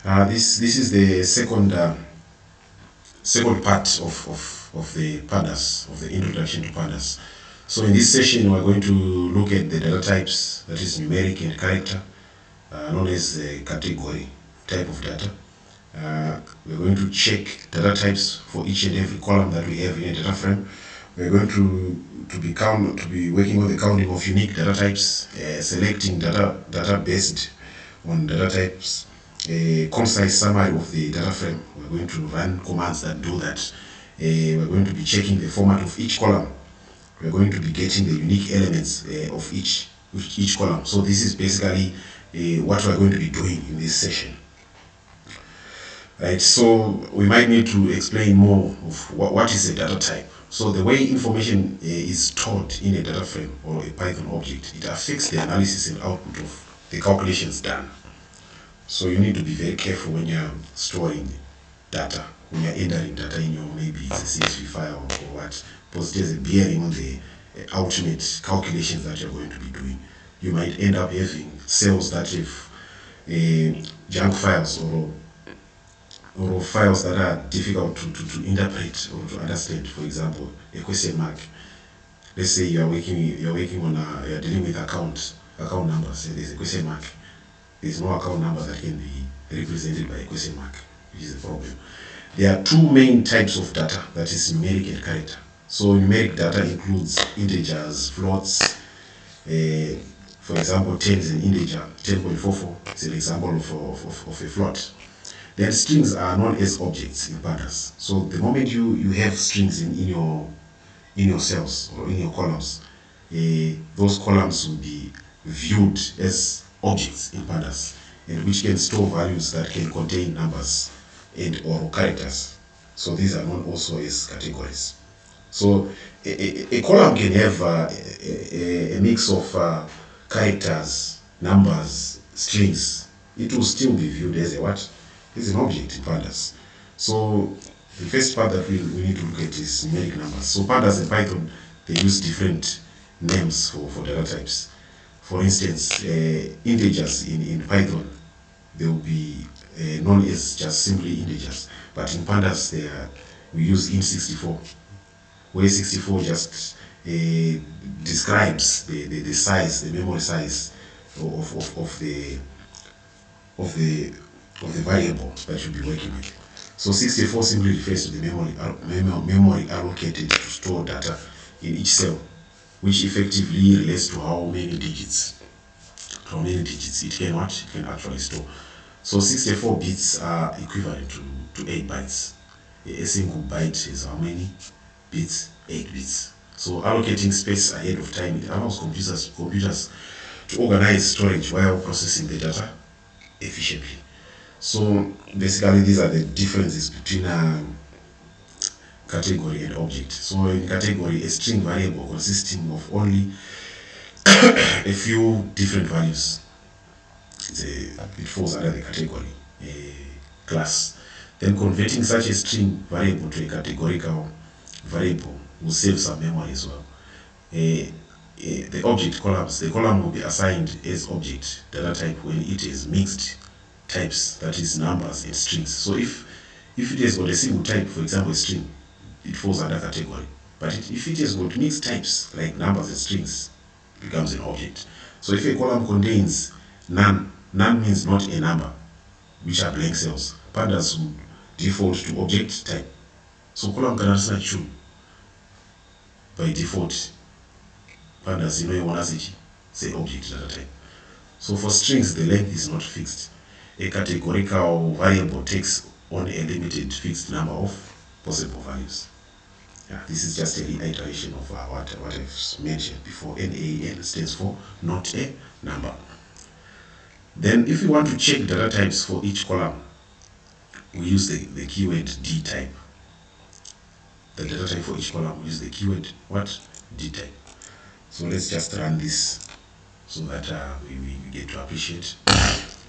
This is the second part of the pandas, of the introduction to pandas. So in this session we're going to look at the data types, that is numeric and character, known as the category type of data. We're going to check data types for each and every column that we have in a data frame. We're going to be working on the counting of unique data types, selecting data based on data types, a concise summary of the data frame. We're going to run commands that do that. We're going to be checking the format of each column. We're going to be getting the unique elements of each column. So this is basically what we're going to be doing in this session. Right, so we might need to explain more of what is a data type. So the way information is stored in a data frame or a Python object, it affects the analysis and output of the calculations done. So you need to be very careful when you're storing data, when you're entering data in your, maybe it's a CSV file or what, because there's a bearing on the ultimate calculations that you're going to be doing. You might end up having cells that have junk files or files that are difficult to interpret or to understand. For example, a question mark. Let's say you're dealing with account numbers, and there's a question mark. There's no account number that can be represented by a question mark, which is a problem. There are two main types of data, that is numeric and character. So numeric data includes integers, floats. For example, 10 is an integer, 10.44 is an example of a float. Then strings are known as objects in pandas. So the moment you have strings in your cells or in your columns, those columns will be viewed as objects in pandas, and which can store values that can contain numbers and or characters. So these are known also as categories. So a column can have a mix of characters, numbers, strings. It will still be viewed as a what? As an object in pandas. So the first part that we need to look at is numeric numbers. So pandas and Python, they use different names for data types. For instance, integers in Python, they will be known as just simply integers. But in pandas, we use int64, where 64 just describes the size, the memory size of the variable that you'll be working with. So 64 simply refers to the memory allocated to store data in each cell, which effectively relates to how many digits it can actually store. So 64 bits are equivalent to 8 bytes. A single byte is how many bits? 8 bits. So allocating space ahead of time, it allows computers to organize storage while processing the data efficiently. So basically these are the differences between category and object. So in category, a string variable consisting of only a few different values, it falls under the category class. Then converting such a string variable to a categorical variable will save some memory as well. The object columns, the column will be assigned as object data type when it is mixed types, that is numbers and strings. So if it has got a single type, for example a string, it falls under category. But if it has got mixed types like numbers and strings, it becomes an object. So if a column contains none means not a number, which are blank cells. Pandas will default to object type. So column can answer true by default. Pandas, you want to say object data type. So for strings, the length is not fixed. A categorical variable takes on a limited fixed number of possible values. Yeah, this is just a reiteration of what I've mentioned before. NaN stands for not a number. Then if you want to check data types for each column, we use the keyword D type. The data type for each column, we use the keyword what? D type. So let's just run this so that we get to appreciate.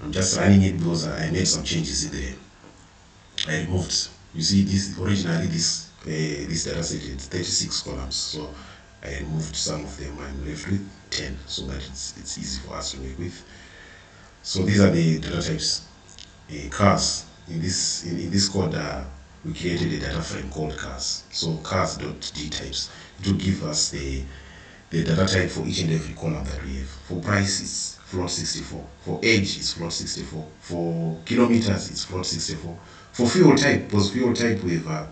I'm just running it because I made some changes in there. I removed, you see, this originally this data set had 36 columns, so I removed some of them. I'm left with 10, so that it's easy for us to work with. So these are the data types cars. In this code, we created a data frame called cars. So cars.dtypes, it will give us the data type for each and every column that we have. For price, it's float 64. For age, it's float 64. For kilometers, it's float 64. For fuel type, because fuel type we've got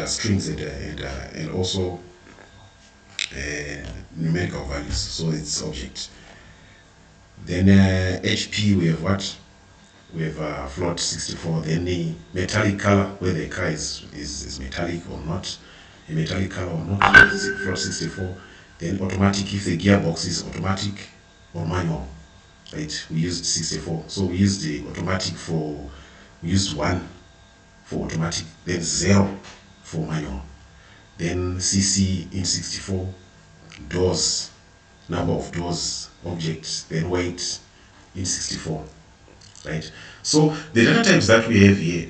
strings and also numerical values. So it's object. Then HP, we have what? We have float 64. Then the metallic color, whether the car is metallic or not, a metallic color or not, float 64. Then automatic, if the gearbox is automatic or manual, right? We used 64. So we used the automatic we used 1 for automatic, then 0 for manual. Then CC in 64, doors, number of doors, objects, then weight in 64. Right? So the data types that we have here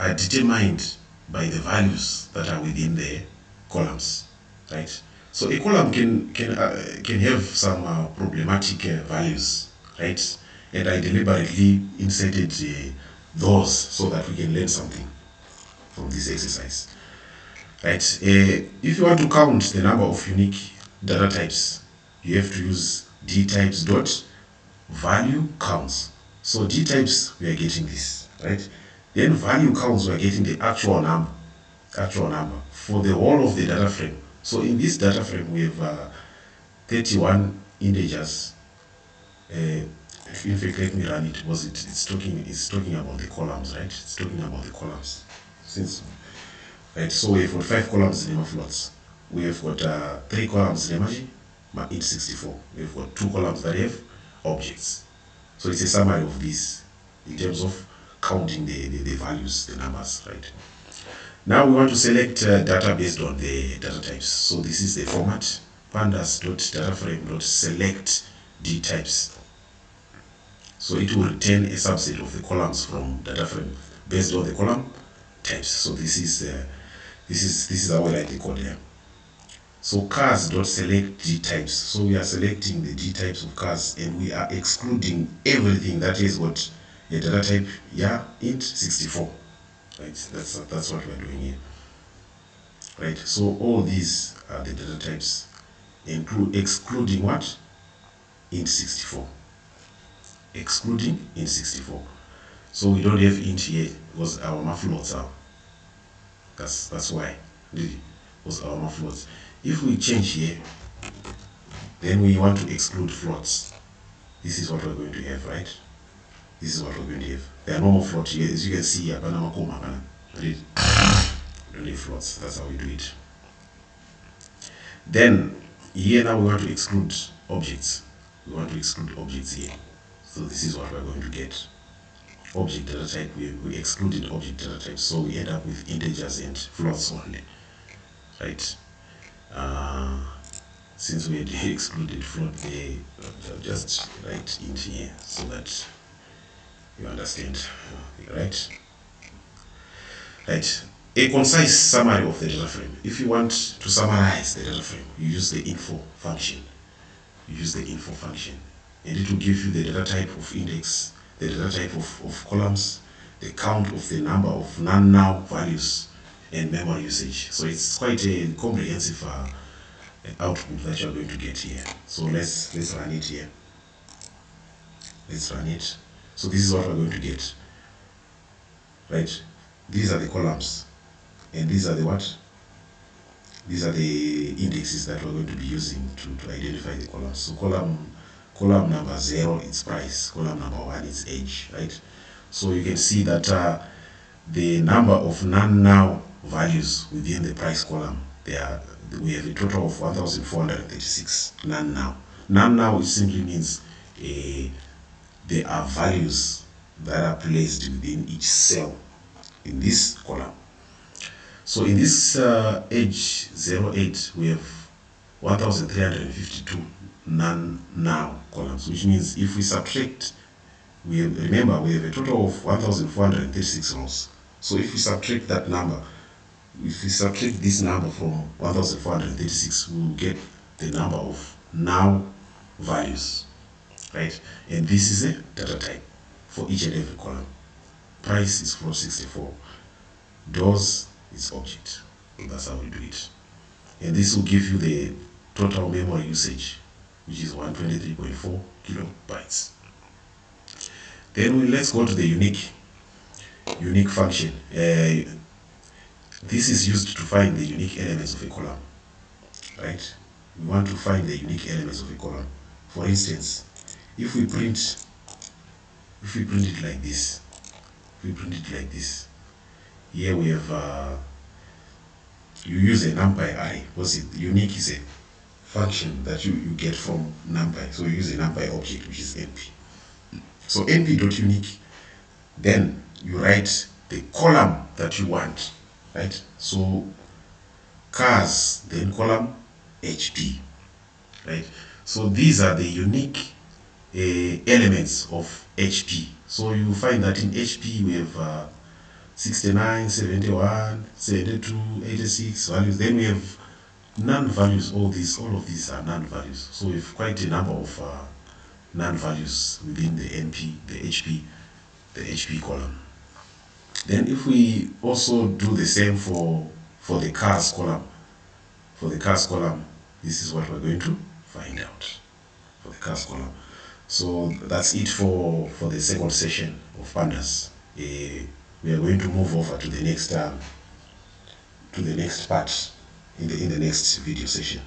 are determined by the values that are within the columns. Right? So a column can have some problematic values, right? And I deliberately inserted those so that we can learn something from this exercise. Right? If you want to count the number of unique data types, you have to use dtypes dot value counts. So dtypes, we are getting this, right? Then value counts, we are getting the actual number for the whole of the data frame. So in this data frame, we have 31 integers. In fact, let me run it because it's talking about the columns, right? It's talking about the columns. Right, so we've got 5 columns in floats. We have got 3 columns in emoji, int 64. We've got 2 columns that have objects. So it's a summary of this in terms of counting the values, the numbers, right? Now we want to select data based on the data types. So this is the format, pandas.dataframe.select dtypes. So it will return a subset of the columns from data frame based on the column types. So this is how I write the code here. So cars.select dtypes. So we are selecting the dtypes of cars and we are excluding everything that has got a data type, int 64. Right? That's what we're doing here. Right? So all these are the data types, excluding what? Int 64. Excluding int 64. So we don't have int here because our floats are. That's why. Was our floats. If we change here, then we want to exclude floats. This is what we're going to have, right? This is what we're going to have. There are no more floats here. As you can see here, don't have floats. That's how we do it. Then here now we want to exclude objects. We want to exclude objects here. So this is what we're going to get. Object data type, we excluded object data type, so we end up with integers and floats only. Right? Since we had excluded float, I'll just write int here so that you understand. Right? Right. A concise summary of the data frame. If you want to summarize the data frame, you use the info function. And it will give you the data type of index, the data type of columns, the count of the number of non-now values, and memory usage. So it's quite a comprehensive output that you're going to get here. So let's run it here. Let's run it. So this is what we're going to get. Right? These are the columns. And these are the what? These are the indexes that we're going to be using to identify the columns. So column number 0 is price, column number 1 is age, right? So you can see that the number of non-now values within the price column, we have a total of 1,436 non-now. Non-now simply means there are values that are placed within each cell in this column. So in this age 08, we have 1,352 non-now columns, which means if we subtract, remember we have a total of 1,436 rows. So if we subtract that number, if we subtract this number from 1,436, we will get the number of now values. right? And this is a data type for each and every column. Price is 464. Doors is object. That's how we do it. And this will give you the total memory usage, which is 123.4 kilobytes. Then let's go to the unique function. This is used to find the unique elements of a column, right? We want to find the unique elements of a column. For instance, if we print it like this, here we have you use a numpy array, because unique is a function that you get from numpy. So you use a numpy object, which is np. So np.unique, then you write the column that you want, right? So cars, then column HP, right? So these are the unique elements of HP. So you find that in HP we have 69, 71, 72, 86 values. Then we have non-values. All of these are non-values. So we have quite a number of non-values within the NP, the HP column. Then if we also do the same for the cars column, this is what we're going to find out for the cars column. So that's it for the second session of Pandas. We are going to move over to the next part in the next video session.